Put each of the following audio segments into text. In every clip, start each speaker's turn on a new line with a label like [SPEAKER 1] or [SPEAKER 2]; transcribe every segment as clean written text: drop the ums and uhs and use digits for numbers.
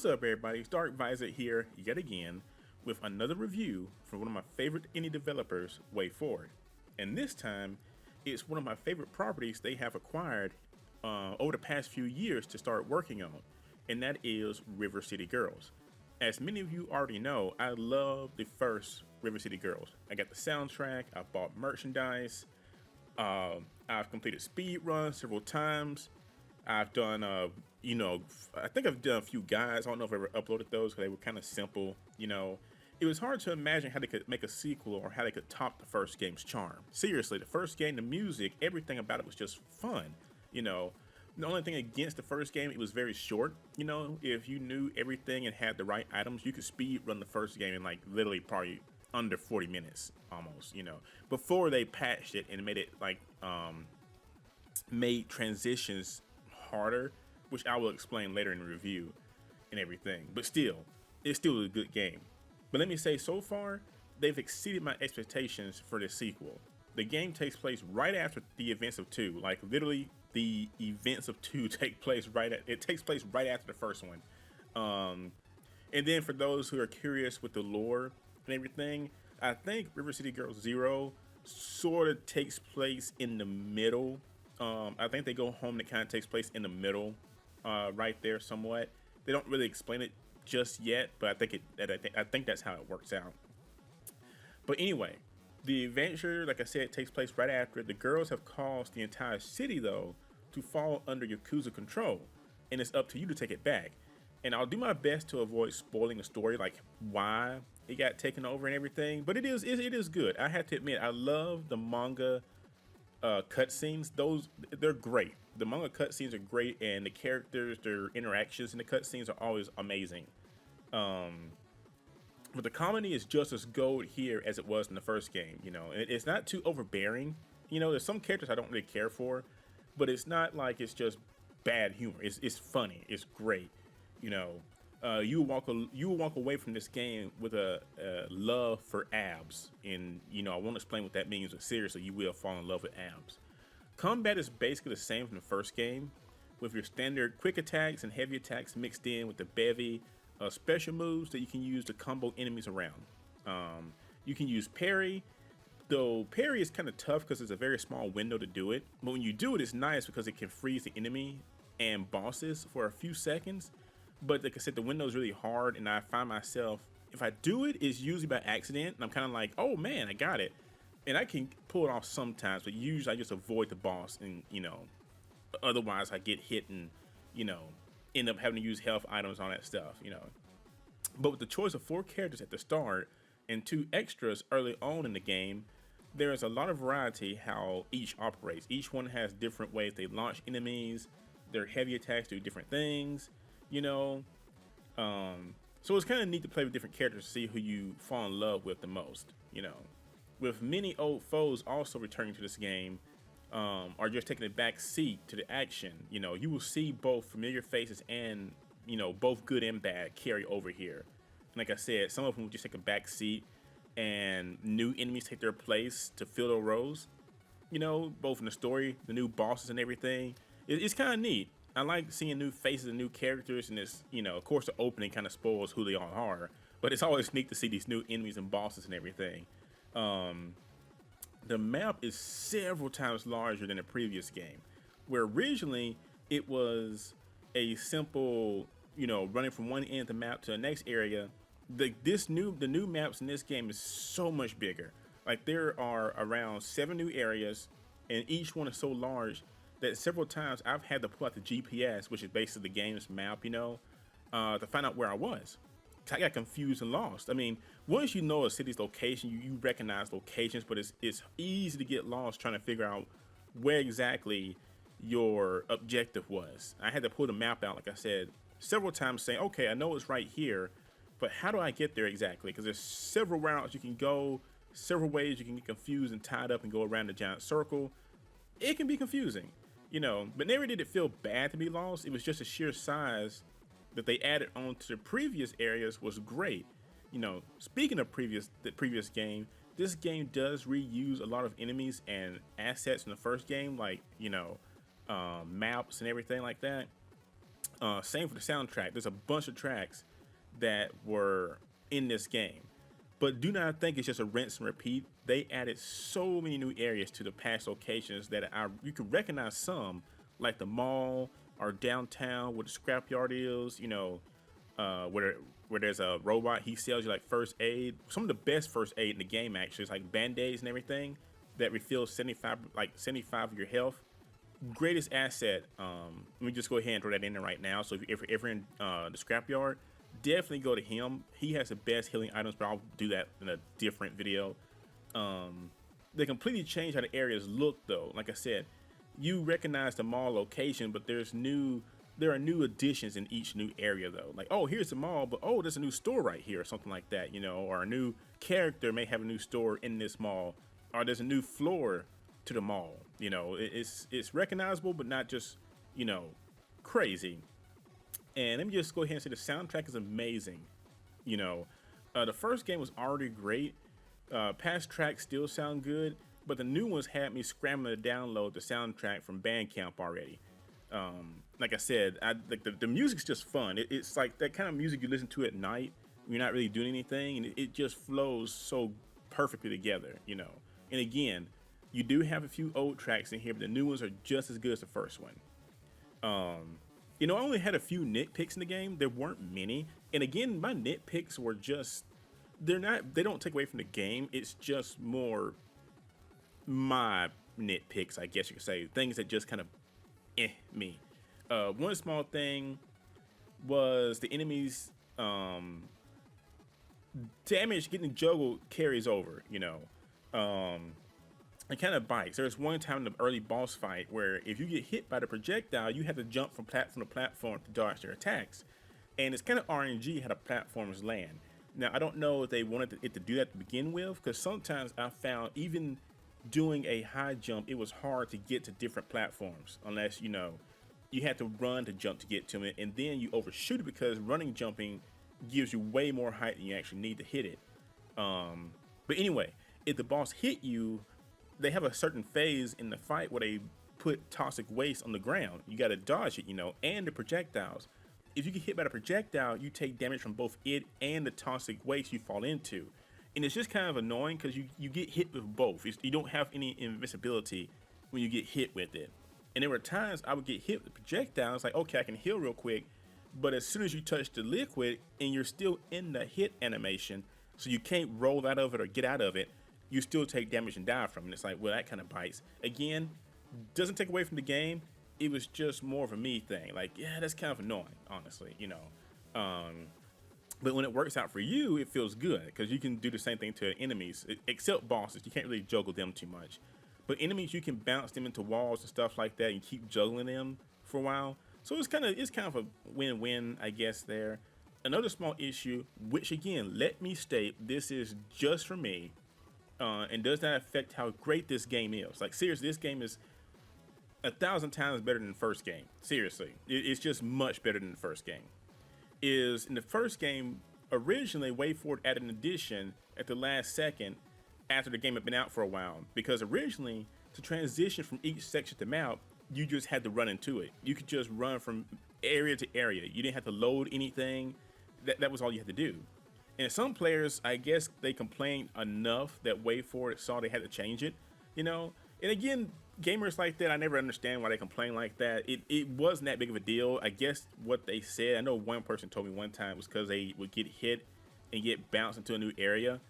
[SPEAKER 1] What's up, everybody? It's Dark Visor here yet again with another review from one of my favorite indie developers, wayforward. And this time, it's one of my favorite properties they have acquired over the past few years to start working on, and that is River City Girls. As many of you already know, I love the first River City Girls. I got the soundtrack, I bought merchandise, I've completed speed runs several times. I've done, I think I've done a few guides. I don't know if I ever uploaded those because they were kind of simple. It was hard to imagine how they could make a sequel or how they could top the first game's charm. Seriously, the first game, the music, everything about it was just fun. The only thing against the first game, it was very short. If you knew everything and had the right items, you could speed run the first game in like literally probably under 40 minutes almost, before they patched it and made it like, made transitions harder, which I will explain later in the review and everything. But still, it's still a good game. But let me say, so far, they've exceeded my expectations for this sequel. The game takes place right after the events of 2. Like, literally, the events of 2 take place right after the first one. And then for those who are curious with the lore and everything, I think River City Girls 0 sort of takes place in the middle. I think they go home and it kind of takes place in the middle, right there somewhat. They don't really explain it just yet, but I think that's how it works out. But anyway, the adventure, like I said, takes place right after. The girls have caused the entire city, though, to fall under Yakuza control, and it's up to you to take it back. And I'll do my best to avoid spoiling the story, like why it got taken over and everything. But it is good. I have to admit, I love the manga cutscenes. They're great. The manga cutscenes are great, and the characters, their interactions in the cutscenes are always amazing. But the comedy is just as gold here as it was in the first game. It's not too overbearing. There's some characters I don't really care for, but it's not like it's just bad humor. It's funny. It's great. You will walk away from this game with a love for abs, and I won't explain what that means, but seriously, you will fall in love with abs. Combat is basically the same from the first game, with your standard quick attacks and heavy attacks mixed in with the bevy of special moves that you can use to combo enemies around. You can use parry, though parry is kind of tough because it's a very small window to do it, but when you do it, it's nice because it can freeze the enemy and bosses for a few seconds. But like I said, the window is really hard, and I find myself, if I do it, it's usually by accident, and I'm kind of like, oh man, I got it. And I can pull it off sometimes, but usually I just avoid the boss, and otherwise I get hit and, end up having to use health items and all that stuff, But with the choice of 4 characters at the start and 2 extras early on in the game, there is a lot of variety how each operates. Each one has different ways they launch enemies, their heavy attacks do different things. So it's kind of neat to play with different characters to see who you fall in love with the most, With many old foes also returning to this game, or just taking a back seat to the action, you will see both familiar faces and, both good and bad carry over here. And like I said, some of them will just take a back seat and new enemies take their place to fill the roles, both in the story, the new bosses and everything. It's kind of neat. I like seeing new faces and new characters, and this, of course, the opening kind of spoils who they all are, but it's always neat to see these new enemies and bosses and everything. The map is several times larger than the previous game, where originally it was a simple, running from one end of the map to the next area. The new maps in this game is so much bigger. Like, there are around 7 new areas, and each one is so large that several times I've had to pull out the GPS, which is basically the game's map, to find out where I was. I got confused and lost. I mean, once you know a city's location, you recognize locations, but it's easy to get lost trying to figure out where exactly your objective was. I had to pull the map out, like I said, several times saying, okay, I know it's right here, but how do I get there exactly? Because there's several routes you can go, several ways you can get confused and tied up and go around the giant circle. It can be confusing. But never did it feel bad to be lost. It was just a sheer size that they added onto the previous areas was great. Speaking of the previous game, this game does reuse a lot of enemies and assets from the first game, like, maps and everything like that. Same for the soundtrack. There's a bunch of tracks that were in this game. But do not think it's just a rinse and repeat. They added so many new areas to the past locations that you can recognize some, like the mall or downtown where the scrapyard is. Where there's a robot, he sells you like first aid. Some of the best first aid in the game actually is like band-aids and everything that refills 75 of your health. Greatest asset. Let me just go ahead and throw that in there right now. So if you're ever in the scrapyard, definitely go to him. He has the best healing items, but I'll do that in a different video. They completely changed how the areas look, though. Like I said, you recognize the mall location, but there are new additions in each new area, though. Like, oh, here's the mall, but oh, there's a new store right here, or something like that, or a new character may have a new store in this mall, or there's a new floor to the mall. It's recognizable, but not just, crazy. And let me just go ahead and say the soundtrack is amazing. The first game was already great. Past tracks still sound good, but the new ones had me scrambling to download the soundtrack from Bandcamp already. Like I said, the music's just fun. It's like that kind of music you listen to at night when you're not really doing anything, and it just flows so perfectly together. And again, you do have a few old tracks in here, but the new ones are just as good as the first one. I only had a few nitpicks in the game. There weren't many. And again, my nitpicks were just, they don't take away from the game. It's just more my nitpicks, I guess you could say. Things that just kind of me. One small thing was the enemies damage getting juggled carries over, it kind of bites. There's one time in the early boss fight where if you get hit by the projectile, you have to jump from platform to platform to dodge their attacks. And it's kind of RNG how the platforms land. Now, I don't know if they wanted it to do that to begin with, because sometimes I found even doing a high jump, it was hard to get to different platforms unless, you had to run to jump to get to it, and then you overshoot it because running jumping gives you way more height than you actually need to hit it. But anyway, if the boss hit you, they have a certain phase in the fight where they put toxic waste on the ground. You got to dodge it, and the projectiles. If you get hit by the projectile, you take damage from both it and the toxic waste you fall into. And it's just kind of annoying because you get hit with both. You don't have any invincibility when you get hit with it. And there were times I would get hit with the projectile. It's like, okay, I can heal real quick. But as soon as you touch the liquid and you're still in the hit animation, so you can't roll out of it or get out of it, you still take damage and die from it. It's like, well, that kind of bites. Again, doesn't take away from the game. It was just more of a me thing. Like, yeah, that's kind of annoying, honestly, But when it works out for you, it feels good because you can do the same thing to enemies, except bosses. You can't really juggle them too much. But enemies, you can bounce them into walls and stuff like that and keep juggling them for a while. So it's kind of a win-win, I guess, there. Another small issue, which again, let me state, this is just for me. And does not affect how great this game is. Like, seriously, this game is 1,000 times better than the first game. Seriously, it's just much better than the first game. In the first game, originally wayforward added an addition at the last second after the game had been out for a while, because originally to transition from each section to map, you just had to run into it. You could just run from area to area. You didn't have to load anything. That was all you had to do. And some players, I guess they complained enough that wayforward saw they had to change it, And again, gamers like that, I never understand why they complain like that. It wasn't that big of a deal. I guess what they said, I know one person told me one time, was because they would get hit and get bounced into a new area.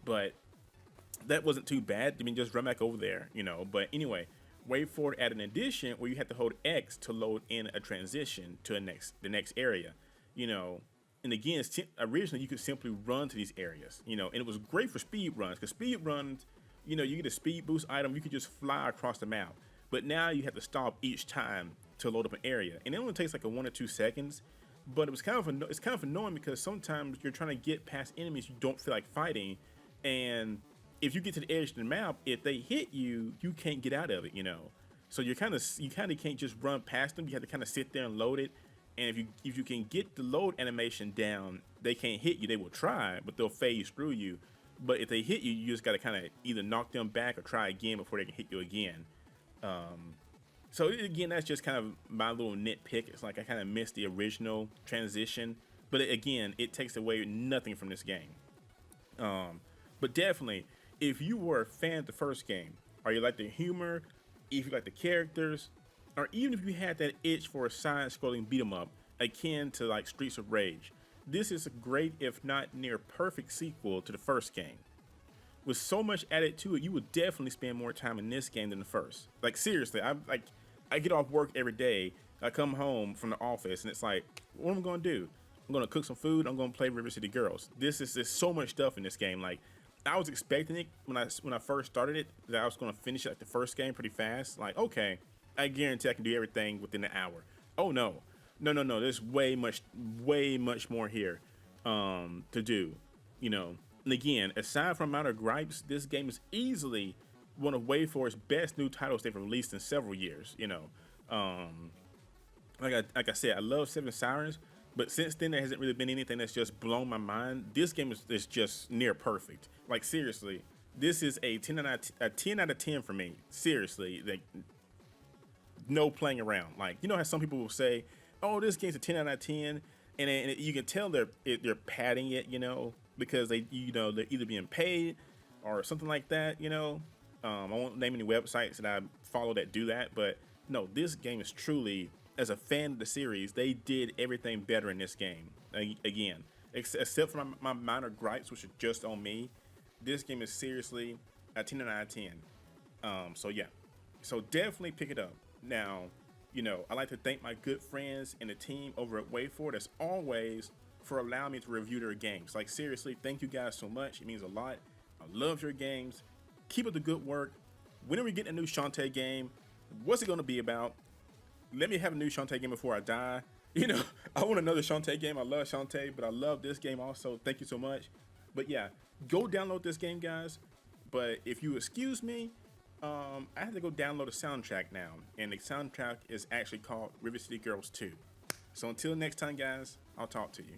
[SPEAKER 1] But that wasn't too bad. I mean, just run back over there, But anyway, wayforward added an addition where you had to hold X to load in a transition to the next area, And again, originally you could simply run to these areas, and it was great for speed runs, because speed runs, you get a speed boost item, you could just fly across the map. But now you have to stop each time to load up an area, and it only takes like 1 or 2 seconds. But it's kind of annoying because sometimes you're trying to get past enemies you don't feel like fighting, and if you get to the edge of the map, if they hit you, you can't get out of it, So you kind of can't just run past them. You have to kind of sit there and load it. And if you can get the load animation down, they can't hit you. They will try, but they'll phase through you. But if they hit you, you just got to kind of either knock them back or try again before they can hit you again. So again, that's just kind of my little nitpick. It's like I kind of missed the original transition, but again, it takes away nothing from this game. But definitely, if you were a fan of the first game, or you like the humor, if you like the characters, or even if you had that itch for a side-scrolling beat 'em up akin to like Streets of Rage, this is a great, if not near perfect, sequel to the first game. With so much added to it, you would definitely spend more time in this game than the first. Like seriously, I get off work every day. I come home from the office and it's like, what am I gonna do? I'm gonna cook some food. I'm gonna play River City Girls. There's so much stuff in this game. Like I was expecting it when I first started it that I was gonna finish it like the first game pretty fast. Like okay, I guarantee I can do everything within an hour. Oh no, no. There's way much more here to do. You know, and again, aside from minor gripes, this game is easily one of wayforward's best new titles they've released in several years. You know, like I said, I love Seven Sirens, but since then there hasn't really been anything that's just blown my mind. This game is just near perfect. Like seriously, this is a 10 out of 10 for me. Seriously, like no playing around. Like you know how some people will say, "Oh, this game's a 10 out of 10," and you can tell they're padding it, you know, because they're either being paid or something like that, you know. I won't name any websites that I follow that do that, but no, this game is truly, as a fan of the series, they did everything better in this game. Again, except for my minor gripes, which are just on me, this game is seriously a 10 out of 10. So yeah, so definitely pick it up. Now, you know, I'd like to thank my good friends and the team over at wayforward, as always, for allowing me to review their games. Like seriously, thank you guys so much. It means a lot. I love your games. Keep up the good work. When are we getting a new Shantae game? What's it going to be about? Let me have a new Shantae game before I die. You know, I want another Shantae game. I love Shantae, but I love this game also. Thank you so much. But yeah, go download this game, guys. But if you excuse me, I have to go download a soundtrack now. And the soundtrack is actually called River City Girls 2. So until next time, guys, I'll talk to you.